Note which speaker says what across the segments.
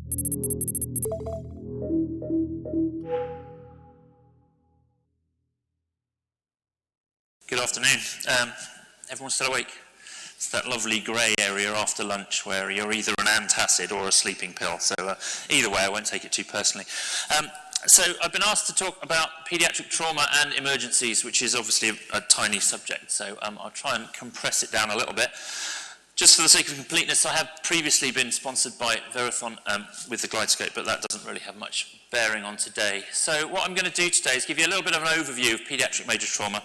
Speaker 1: Good afternoon. Everyone still awake? It's that lovely grey area after lunch where you're either an antacid or a sleeping pill. So either way, I won't take it too personally. So I've been asked to talk about paediatric trauma and emergencies, which is obviously a tiny subject. So I'll try and compress it down a little bit. Just for the sake of completeness, I have previously been sponsored by Verathon with the GlideScope, but that doesn't really have much bearing on today. So what I'm going to do today is give you a little bit of an overview of paediatric major trauma.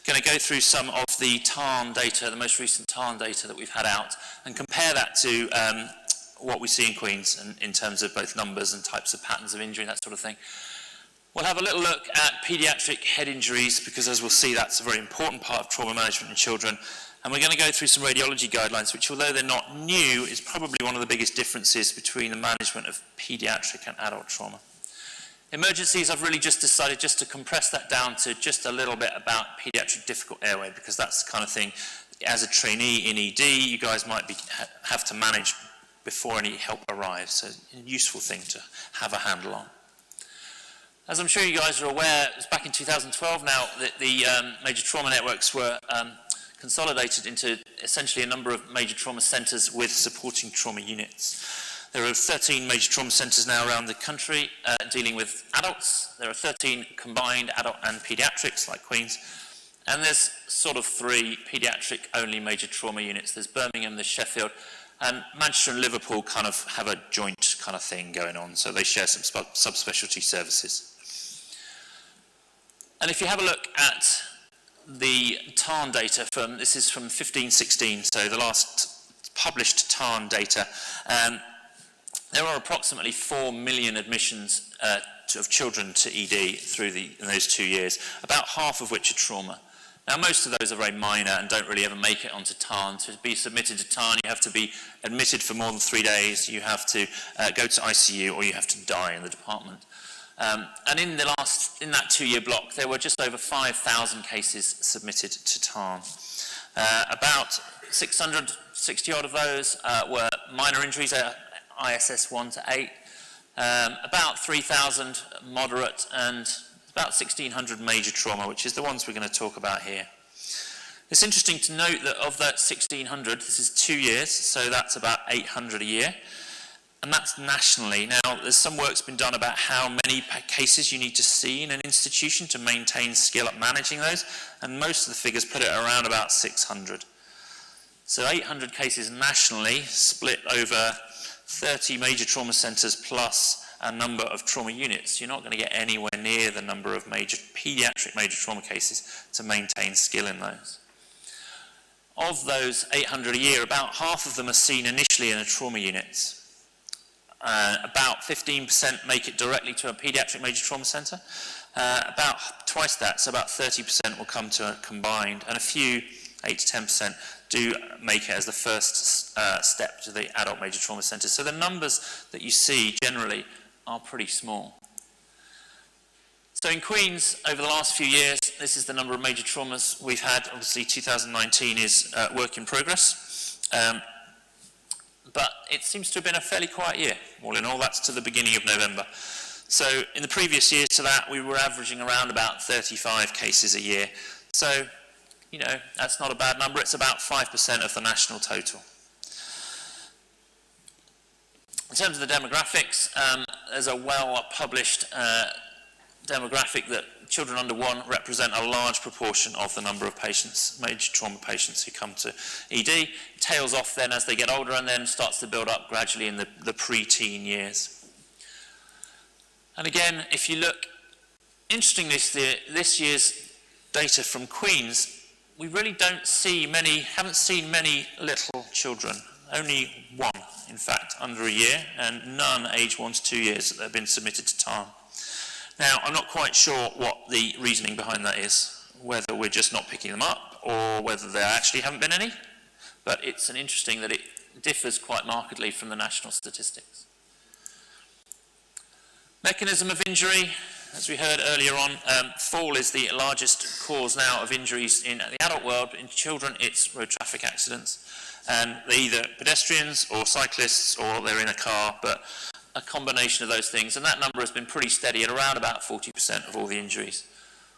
Speaker 1: Going to go through some of the TARN data, the most recent TARN data that we've had out, and compare that to what we see in Queen's in terms of both numbers and types of patterns of injury, that sort of thing. We'll have a little look at paediatric head injuries, because as we'll see, that's a very important part of trauma management in children. And we're going to go through some radiology guidelines, which, although they're not new, is probably one of the biggest differences between the management of paediatric and adult trauma. Emergencies, I've really just decided just to compress that down to just a little bit about paediatric difficult airway, because that's the kind of thing, as a trainee in ED, you guys might have to manage before any help arrives. So a useful thing to have a handle on. As I'm sure you guys are aware, it was back in 2012 now that the major trauma networks were consolidated into essentially a number of major trauma centres with supporting trauma units. There are 13 major trauma centres now around the country dealing with adults. There are 13 combined adult and paediatrics like Queen's. And there's sort of 3 paediatric-only major trauma units. There's Birmingham, there's Sheffield, and Manchester and Liverpool kind of have a joint kind of thing going on. So they share some subspecialty services. And if you have a look at the TARN data this is from 15-16, so the last published TARN data, there are approximately 4 million admissions of children to ED in those 2 years, about half of which are trauma. Now, most of those are very minor and don't really ever make it onto TARN. To be submitted to TARN, you have to be admitted for more than 3 days, you have to go to ICU, or you have to die in the department. And in that 2-year block, there were just over 5,000 cases submitted to TARN. About 660 odd of those were minor injuries, ISS 1 to 8. About 3,000 moderate, and about 1,600 major trauma, which is the ones we're going to talk about here. It's interesting to note that of that 1,600, this is 2 years, so that's about 800 a year. And that's nationally. Now, there's some work's been done about how many cases you need to see in an institution to maintain skill at managing those, and most of the figures put it around about 600. So 800 cases nationally, split over 30 major trauma centres plus a number of trauma units. You're not going to get anywhere near the number of paediatric major trauma cases to maintain skill in those. Of those 800 a year, about half of them are seen initially in a trauma unit. About 15% make it directly to a paediatric major trauma centre. About twice that, so about 30% will come to a combined, and a few, 8 to 10%, do make it as the first step to the adult major trauma centre. So the numbers that you see generally are pretty small. So in Queen's, over the last few years, this is the number of major traumas we've had. Obviously 2019 is work in progress. But it seems to have been a fairly quiet year. All in all, that's to the beginning of November. So in the previous years to that, we were averaging around about 35 cases a year. So, you know, that's not a bad number. It's about 5% of the national total. In terms of the demographics, there's a well-published demographic that children under 1 represent a large proportion of the number of patients, major trauma patients who come to ED. It tails off then as they get older and then starts to build up gradually in the pre-teen years. And again, if you look, interestingly, this year's data from Queen's, we really haven't seen many little children. Only 1, in fact, under a year, and none aged 1 to 2 years that have been submitted to TARN. Now, I'm not quite sure what the reasoning behind that is, whether we're just not picking them up or whether there actually haven't been any, but it's interesting that it differs quite markedly from the national statistics. Mechanism of injury, as we heard earlier on, fall is the largest cause now of injuries in the adult world. In children, it's road traffic accidents, and they're either pedestrians or cyclists or they're in a car, but a combination of those things, and that number has been pretty steady at around about 40% of all the injuries.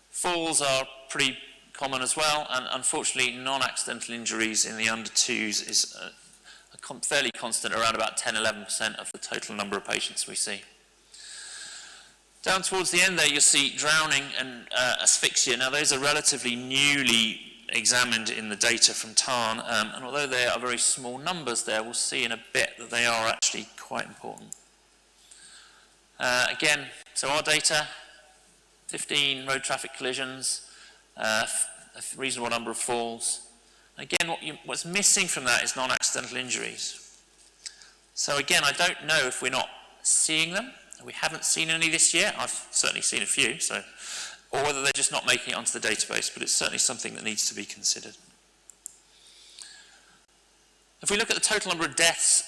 Speaker 1: Falls are pretty common as well, and unfortunately non-accidental injuries in the under 2s is fairly constant, around about 10-11% of the total number of patients we see. Down towards the end there you'll see drowning and asphyxia. Now those are relatively newly examined in the data from Tarn, and although they are very small numbers there, we'll see in a bit that they are actually quite important. Again, so our data, 15 road traffic collisions, a reasonable number of falls. Again, what's missing from that is non-accidental injuries. So again, I don't know if we're not seeing them. We haven't seen any this year. I've certainly seen a few, or whether they're just not making it onto the database, but it's certainly something that needs to be considered. If we look at the total number of deaths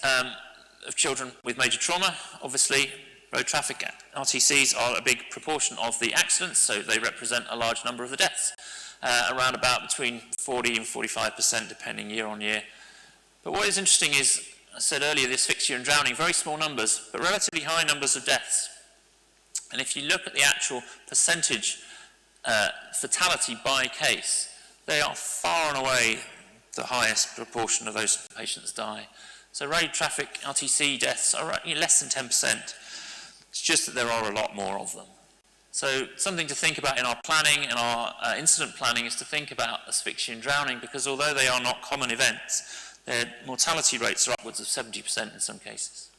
Speaker 1: of children with major trauma, obviously road traffic RTCs are a big proportion of the accidents, so they represent a large number of the deaths, around about between 40 and 45% depending year on year. But what is interesting is, I said earlier, the asphyxia and drowning, very small numbers, but relatively high numbers of deaths. And if you look at the actual percentage fatality by case, they are far and away the highest proportion of those patients die. So road traffic RTC deaths are less than 10%. It's just that there are a lot more of them. So something to think about in our planning and our incident planning is to think about asphyxia and drowning, because although they are not common events, their mortality rates are upwards of 70% in some cases.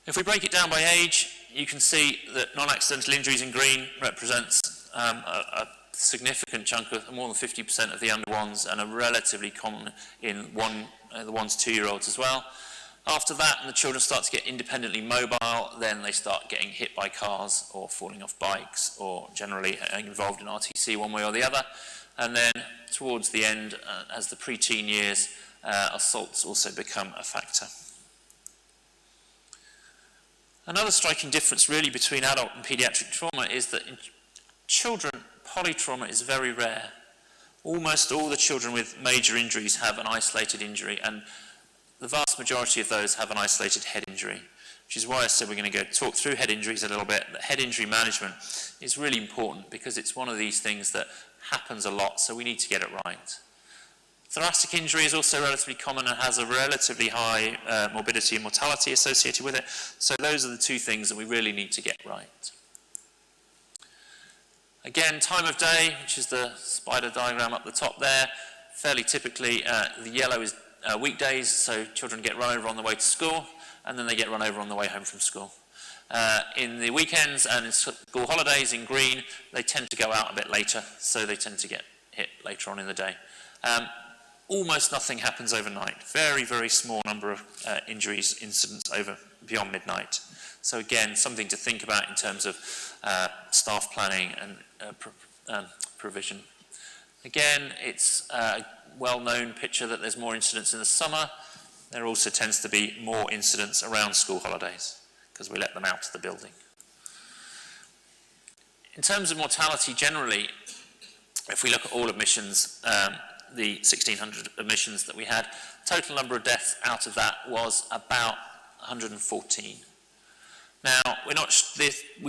Speaker 1: If we break it down by age, you can see that non-accidental injuries in green represents a significant chunk of more than 50% of the under 1s, and are relatively common in the 1 to 2-year-olds as well. After that, and the children start to get independently mobile, then they start getting hit by cars or falling off bikes or generally involved in RTC one way or the other. And then towards the end, as the pre-teen years, assaults also become a factor. Another striking difference really between adult and paediatric trauma is that in children, polytrauma is very rare. Almost all the children with major injuries have an isolated injury, and the vast majority of those have an isolated head injury, which is why I said we're going to talk through head injuries a little bit. But head injury management is really important because it's one of these things that happens a lot, so we need to get it right. Thoracic injury is also relatively common and has a relatively high morbidity and mortality associated with it. So those are the two things that we really need to get right. Again, time of day, which is the spider diagram up the top there. Fairly typically, the yellow is weekdays, so children get run over on the way to school, and then they get run over on the way home from school. In the weekends and in school holidays in green, they tend to go out a bit later, so they tend to get hit later on in the day. Almost nothing happens overnight. Very, very small number of injuries, incidents beyond midnight. So again, something to think about in terms of staff planning and provision. Again, it's a well-known picture that there's more incidents in the summer. There also tends to be more incidents around school holidays because we let them out of the building. In terms of mortality generally, if we look at all admissions, the 1,600 admissions that we had, total number of deaths out of that was about 114. Now, we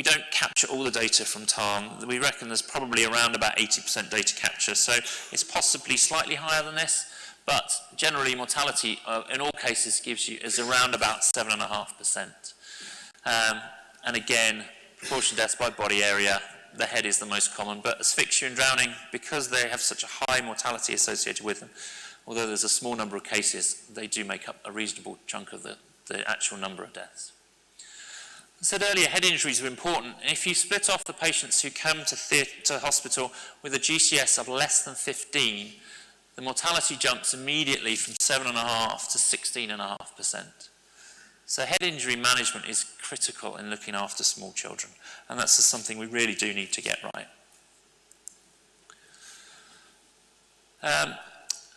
Speaker 1: don't capture all the data from Tarn. We reckon there's probably around about 80% data capture, so it's possibly slightly higher than this, but generally mortality in all cases is around about 7.5%. And again, proportion deaths by body area, the head is the most common, but asphyxia and drowning, because they have such a high mortality associated with them, although there's a small number of cases, they do make up a reasonable chunk of the actual number of deaths. I said earlier, head injuries are important. If you split off the patients who come to hospital with a GCS of less than 15, the mortality jumps immediately from 7.5% to 16.5%. So head injury management is critical in looking after small children, and that's just something we really do need to get right.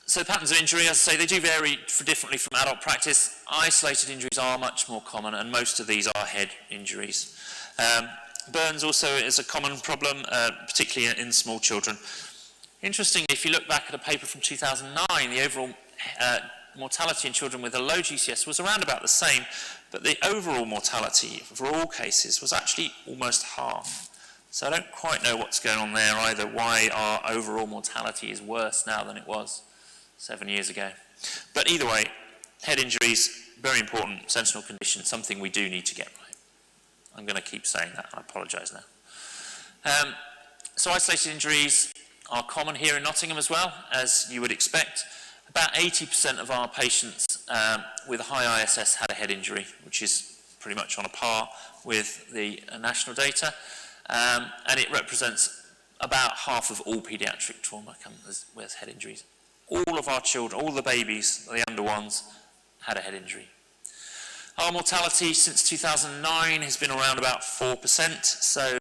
Speaker 1: So patterns of injury, as I say, they do vary differently from adult practice. Isolated injuries are much more common, and most of these are head injuries. Burns also is a common problem, particularly in small children. Interestingly, if you look back at a paper from 2009, the overall mortality in children with a low GCS was around about the same, but the overall mortality for all cases was actually almost half. So I don't quite know what's going on there either, why our overall mortality is worse now than it was 7 years ago. But either way, head injuries, very important sentinel condition, something we do need to get right. I'm going to keep saying that, I apologise now. So isolated injuries are common here in Nottingham as well, as you would expect. About 80% of our patients with a high ISS had a head injury, which is pretty much on a par with the national data. And it represents about half of all paediatric trauma comes with head injuries. All of our children, all the babies, the under ones, had a head injury. Our mortality since 2009 has been around about 4%, so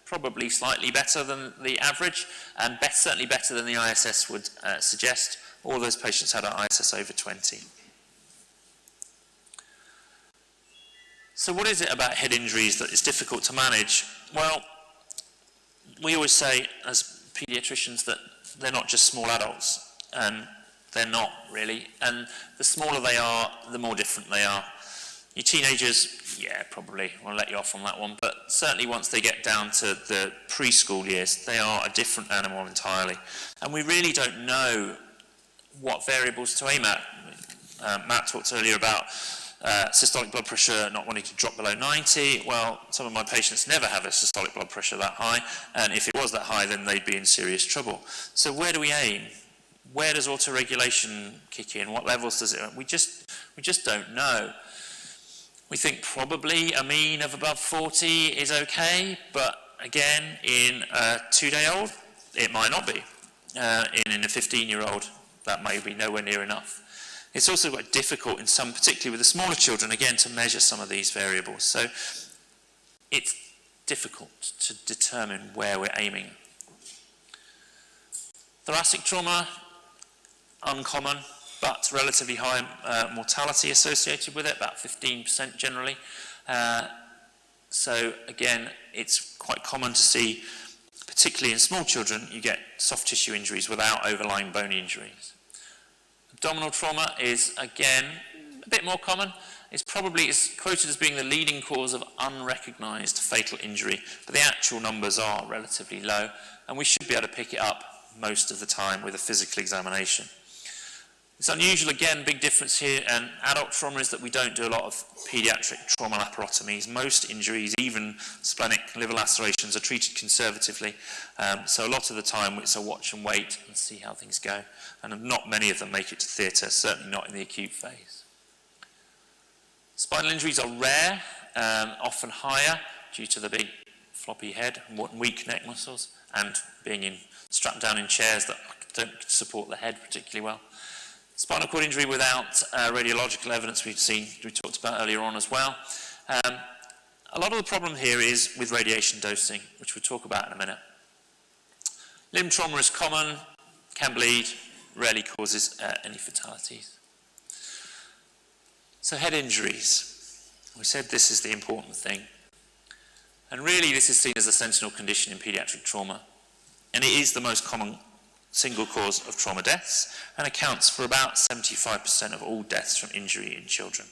Speaker 1: probably slightly better than the average, and certainly better than the ISS would suggest. All those patients had an ISS over 20. So what is it about head injuries that is difficult to manage? Well, we always say as paediatricians that they're not just small adults, and they're not really, and the smaller they are, the more different they are. Your teenagers, yeah, probably, I'll let you off on that one, but certainly once they get down to the preschool years, they are a different animal entirely. And we really don't know what variables to aim at. Matt talked earlier about systolic blood pressure not wanting to drop below 90. Well, some of my patients never have a systolic blood pressure that high, and if it was that high, then they'd be in serious trouble. So where do we aim? Where does autoregulation kick in? What levels does it? We just don't know. We think probably a mean of above 40 is okay, but again, in a 2-day-old, it might not be. In a 15-year-old, that may be nowhere near enough. It's also quite difficult in some, particularly with the smaller children, again, to measure some of these variables. So it's difficult to determine where we're aiming. Thoracic trauma, uncommon, but relatively high mortality associated with it, about 15% generally. So again, it's quite common to see, particularly in small children, you get soft tissue injuries without overlying bony injuries. Abdominal trauma is, again, a bit more common. It's quoted as being the leading cause of unrecognised fatal injury, but the actual numbers are relatively low, and we should be able to pick it up most of the time with a physical examination. It's unusual, again, big difference here, and adult trauma is that we don't do a lot of paediatric trauma laparotomies. Most injuries, even splenic liver lacerations, are treated conservatively. So a lot of the time it's a watch and wait and see how things go. And not many of them make it to theatre, certainly not in the acute phase. Spinal injuries are rare, often higher due to the big floppy head and weak neck muscles, and being strapped down in chairs that don't support the head particularly well. Spinal cord injury without radiological evidence we talked about earlier on as well. A lot of the problem here is with radiation dosing, which we'll talk about in a minute. Limb trauma is common, can bleed, rarely causes any fatalities. So head injuries. We said this is the important thing. And really this is seen as a sentinel condition in paediatric trauma. And it is the most common single cause of trauma deaths and accounts for about 75% of all deaths from injury in children.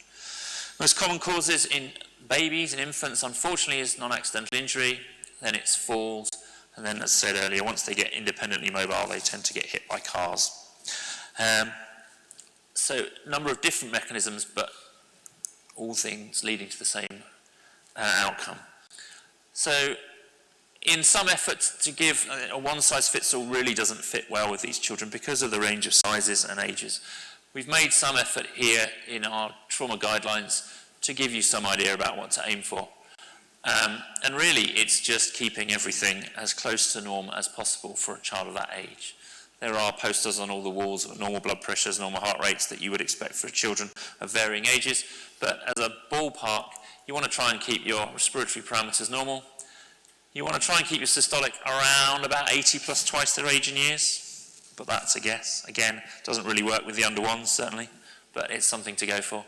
Speaker 1: Most common causes in babies and infants, unfortunately, is non-accidental injury, then it's falls, and then, as I said earlier, once they get independently mobile, they tend to get hit by cars. So a number of different mechanisms, but all things leading to the same outcome. So in some efforts to give a one-size-fits-all really doesn't fit well with these children because of the range of sizes and ages. We've made some effort here in our trauma guidelines to give you some idea about what to aim for. And really, it's just keeping everything as close to norm as possible for a child of that age. There are posters on all the walls of normal blood pressures, normal heart rates that you would expect for children of varying ages, but as a ballpark, you want to try and keep your respiratory parameters normal. You want to try and keep your systolic around about 80 plus twice their age in years, but that's a guess. Again, doesn't really work with the under ones, certainly, but it's something to go for.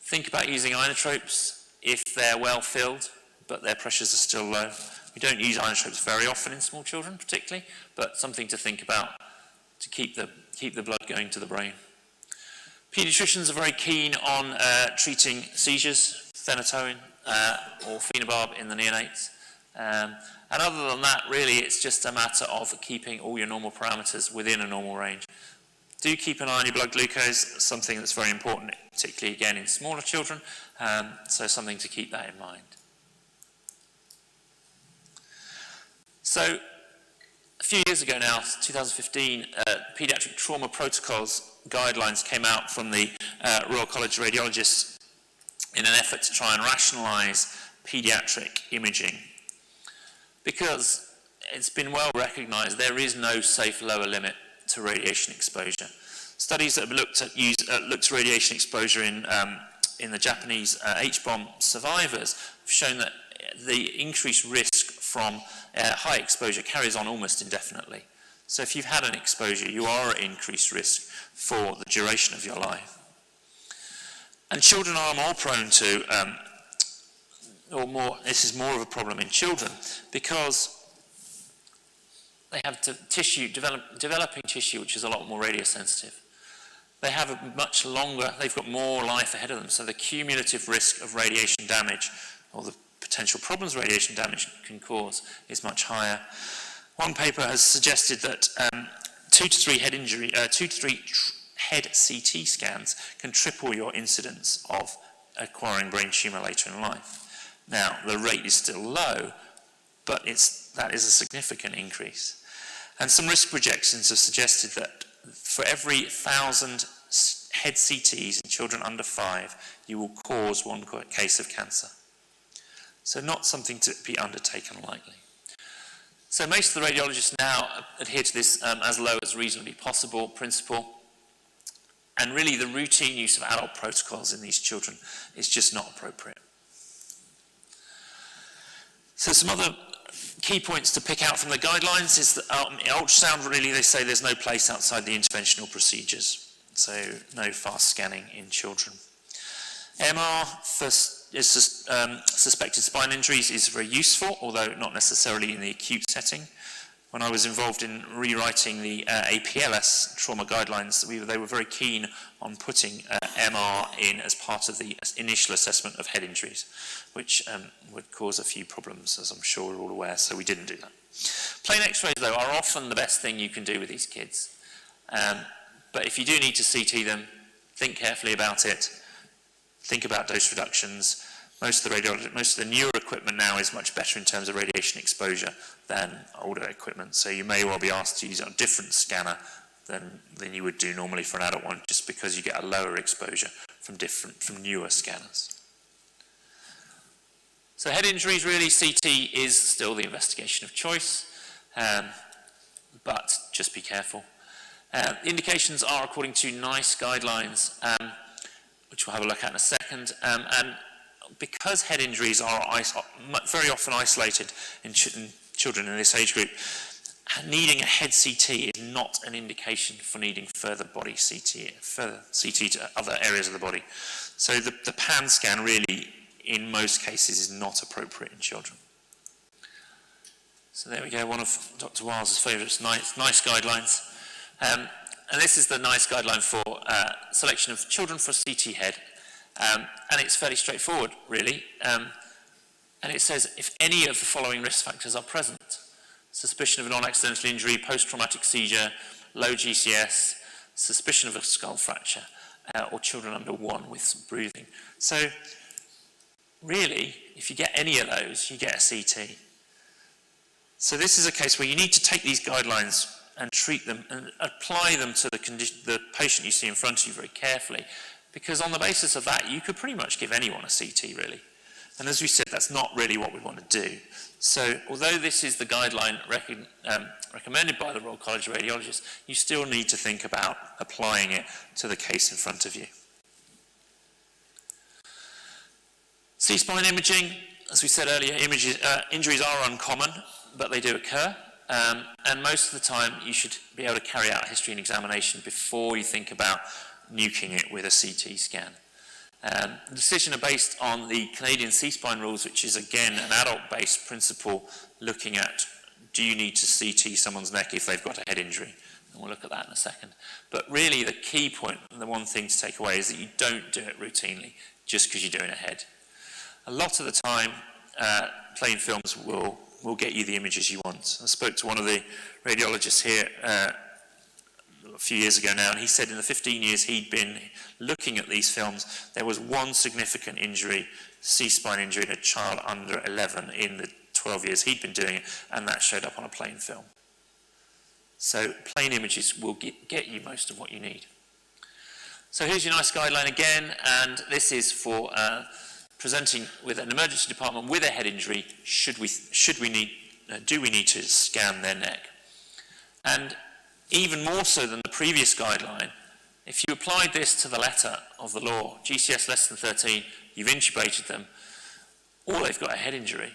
Speaker 1: Think about using inotropes if they're well filled, but their pressures are still low. We don't use inotropes very often in small children, particularly, but something to think about
Speaker 2: to keep the blood going to the brain. Paediatricians are very keen on treating seizures, phenytoin or phenobarb in the neonates. And other than that, really, it's just a matter of keeping all your normal parameters within a normal range. Do keep an eye on your blood glucose, something that's very important, particularly, again, in smaller children, so something to keep that in mind. So, a few years ago now, 2015, Pediatric trauma protocols guidelines came out from the Royal College of Radiologists in an effort to try and rationalise paediatric imaging. Because it's been well recognised there is no safe lower limit to radiation exposure. Studies that have looked at radiation exposure in the Japanese H-bomb survivors have shown that the increased risk from high exposure carries on almost indefinitely. So if you've had an exposure, you are at increased risk for the duration of your life. And children are more prone to, this is more of a problem in children, because they have developing tissue which is a lot more radiosensitive. They have a much longer, they've got more life ahead of them, so the cumulative risk of radiation damage, or the potential problems radiation damage can cause, is much higher. One paper has suggested that 2 to 3 head CT scans can triple your incidence of acquiring brain tumour later in life. Now, the rate is still low, but that is a significant increase. And some risk projections have suggested that for every 1,000 head CTs in children under 5, you will cause 1 case of cancer. So not something to be undertaken lightly. So most of the radiologists now adhere to this as low as reasonably possible principle. And really the routine use of adult protocols in these children is just not appropriate. So some other key points to pick out from the guidelines is that ultrasound, really, they say there's no place outside the interventional procedures. So no fast scanning in children. MR for suspected spine injuries is very useful, although not necessarily in the acute setting. When I was involved in rewriting the APLS trauma guidelines, they were very keen on putting MR in as part of the initial assessment of head injuries, which would cause a few problems, as I'm sure we're all aware, so we didn't do that. Plain X-rays, though, are often the best thing you can do with these kids. But if you do need to CT them, think carefully about it. Think about dose reductions. Most of the newer equipment now is much better in terms of radiation exposure than older equipment. So you may well be asked to use a different scanner than you would do normally for an adult one, just because you get a lower exposure from newer scanners. So head injuries, really, CT is still the investigation of choice, but just be careful. Indications are according to NICE guidelines, which we'll have a look at in a second, and because head injuries are very often isolated in children in this age group, needing a head CT is not an indication for needing further body CT, further CT to other areas of the body. So the PAN scan really, in most cases, is not appropriate in children. So there we go, one of Dr. Wiles' favourites, NICE guidelines. And this is the NICE guideline for selection of children for CT head. And it's fairly straightforward, really. And it says, if any of the following risk factors are present: suspicion of a non-accidental injury, post-traumatic seizure, low GCS, suspicion of a skull fracture, or children under 1 with breathing. So, really, if you get any of those, you get a CT. So this is a case where you need to take these guidelines and treat them and apply them to the patient you see in front of you very carefully, because on the basis of that, you could pretty much give anyone a CT, really. And as we said, that's not really what we want to do. So although this is the guideline recommended by the Royal College of Radiologists, you still need to think about applying it to the case in front of you. C-spine imaging, as we said earlier, injuries are uncommon, but they do occur. And most of the time, you should be able to carry out a history and examination before you think about nuking it with a CT scan. The decision are based on the Canadian C-spine rules, which is, again, an adult-based principle looking at, do you need to CT someone's neck if they've got a head injury? and we'll look at that in a second. But really the key point, and the one thing to take away, is that you don't do it routinely just because you're doing a head. A lot of the time, plain films will get you the images you want. I spoke to one of the radiologists here a few years ago now, and he said in the 15 years he'd been looking at these films, there was one significant injury, C-spine injury in a child under 11 in the 12 years he'd been doing it, and that showed up on a plain film. So plain images will get you most of what you need. So here's your nice guideline again, and this is for presenting with an emergency department with a head injury. Do we need to scan their neck? And even more so than the previous guideline, if you applied this to the letter of the law, GCS less than 13, you've intubated them, or they've got a head injury,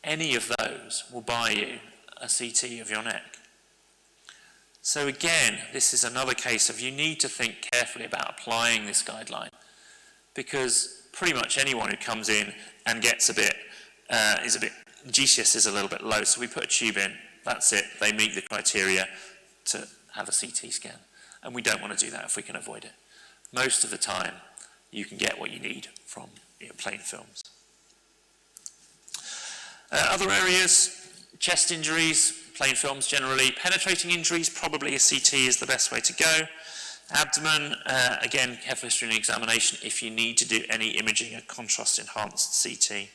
Speaker 2: any of those will buy you a CT of your neck. So again, this is another case of you need to think carefully about applying this guideline, because pretty much anyone who comes in and gets GCS is a little bit low, so we put a tube in, that's it, they meet the criteria to have a CT scan. And we don't want to do that if we can avoid it. Most of the time, you can get what you need from plain films. Other areas, chest injuries, plain films generally. Penetrating injuries, probably a CT is the best way to go. Abdomen, again, careful history and examination if you need to do any imaging, a contrast-enhanced CT.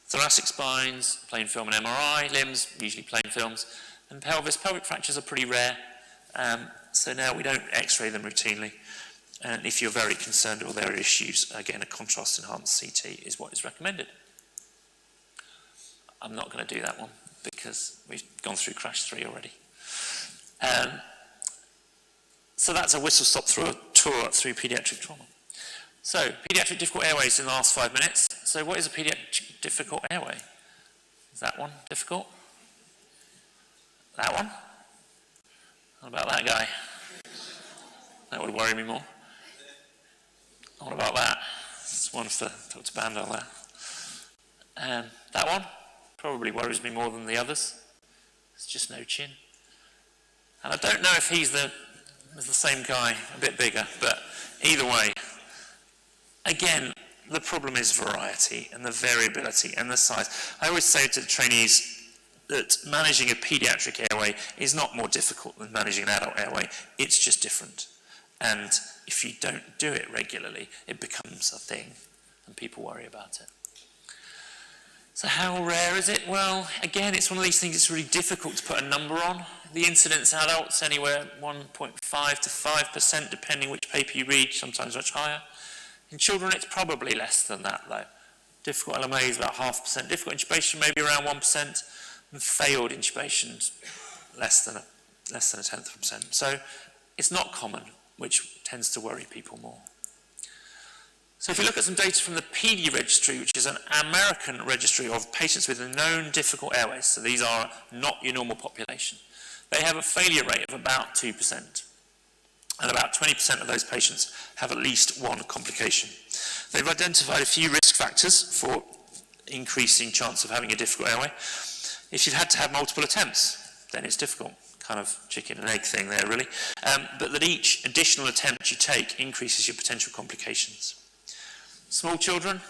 Speaker 2: Thoracic spines, plain film and MRI. Limbs, usually plain films. And pelvis, pelvic fractures are pretty rare. So now we don't x-ray them routinely. And if you're very concerned or there are issues, again, a contrast-enhanced CT is what is recommended. I'm not going to do that one because we've gone through crash 3 already. So that's a whistle-stop tour through paediatric trauma. So, paediatric difficult airways in the last 5 minutes. So what is a paediatric difficult airway? Is that one difficult? That one? What about that guy? That would worry me more. What about that? It's one for Dr. Bandel there. That one probably worries me more than the others. It's just no chin. And I don't know if he's the same guy, a bit bigger, but either way, again, the problem is variety and the variability and the size. I always say to the trainees that managing a paediatric airway is not more difficult than managing an adult airway, it's just different. And if you don't do it regularly, it becomes a thing and people worry about it. So how rare is it? Well, again, it's one of these things it's really difficult to put a number on. The incidence adults, anywhere 1.5 to 5%, depending which paper you read, sometimes much higher. In children, it's probably less than that, though. Difficult LMA is about 0.5%. Difficult intubation, maybe around 1%. And failed intubation, less than a 0.1%. So it's not common, which tends to worry people more. So if you look at some data from the Pedi registry, which is an American registry of patients with known difficult airways, so these are not your normal population, they have a failure rate of about 2%. And about 20% of those patients have at least one complication. They've identified a few risk factors for increasing chance of having a difficult airway. If you've had to have multiple attempts, then it's difficult. Kind of chicken and egg thing there, really. But that each additional attempt you take increases your potential complications. Small children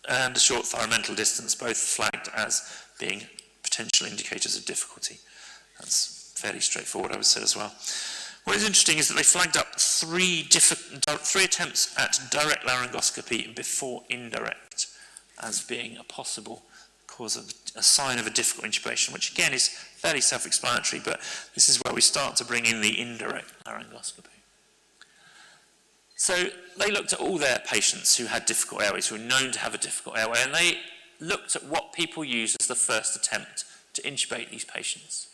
Speaker 2: and a short thyromental distance, both flagged as being potential indicators of difficulty. That's fairly straightforward, I would say, as well. What is interesting is that they flagged up three attempts at direct laryngoscopy before indirect as being a possible cause of a sign of a difficult intubation, which again is fairly self-explanatory, but this is where we start to bring in the indirect laryngoscopy. So they looked at all their patients who had difficult airways, who were known to have a difficult airway, and they looked at what people use as the first attempt to intubate these patients.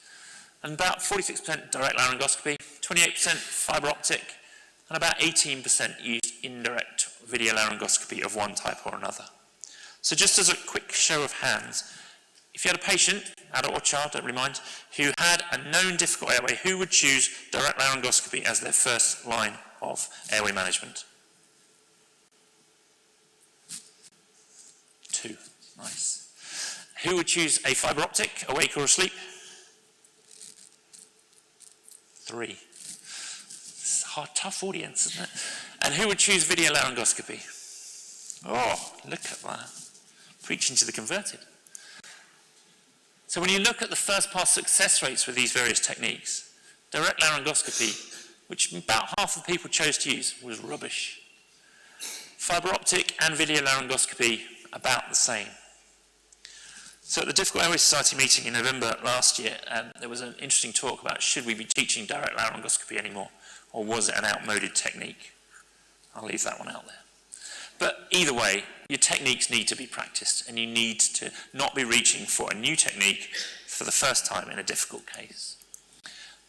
Speaker 2: And about 46% direct laryngoscopy, 28% fibre optic, and about 18% used indirect video laryngoscopy of one type or another. So just as a quick show of hands, if you had a patient, adult or child, don't really mind, who had a known difficult airway, who would choose direct laryngoscopy as their first line of airway management? 2, nice. Who would choose a fibre optic, awake or asleep? 3. It's a hard, tough audience, isn't it? And who would choose video laryngoscopy? Oh, look at that. Preaching to the converted. So when you look at the first pass success rates with these various techniques, direct laryngoscopy, which about half of people chose to use, was rubbish. Fibre optic and video laryngoscopy, about the same. So at the Difficult Airway Society meeting in November last year, there was an interesting talk about should we be teaching direct laryngoscopy anymore, or was it an outmoded technique? I'll leave that one out there. But either way, your techniques need to be practiced, and you need to not be reaching for a new technique for the first time in a difficult case.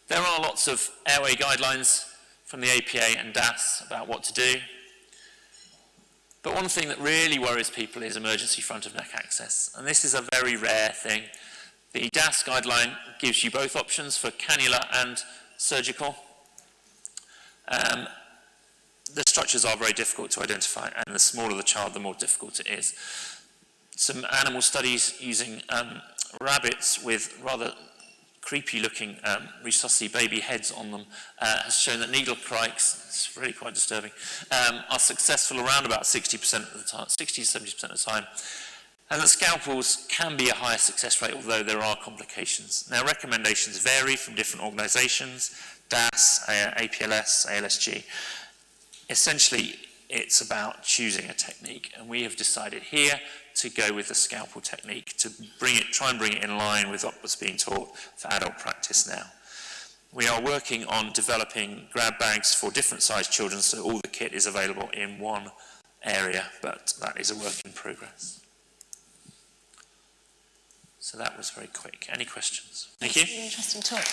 Speaker 2: There are lots of airway guidelines from the APA and DAS about what to do. But one thing that really worries people is emergency front of neck access. And this is a very rare thing. The DAS guideline gives you both options for cannula and surgical. The structures are very difficult to identify, and the smaller the child, the more difficult it is. Some animal studies using rabbits with rather creepy-looking rhesusci baby heads on them has shown that needle crikes, it's really quite disturbing, are successful around about 60% of the time, 60 to 70% of the time, and that scalpels can be a higher success rate, although there are complications. Now, recommendations vary from different organisations, DAS, APLS, ALSG. Essentially, it's about choosing a technique, and we have decided here to go with the scalpel technique, to try and bring it in line with what's being taught for adult practice now. We are working on developing grab bags for different sized children, so all the kit is available in one area, but that is a work in progress. So that was very quick. Any questions? Thank you.
Speaker 3: Interesting talk.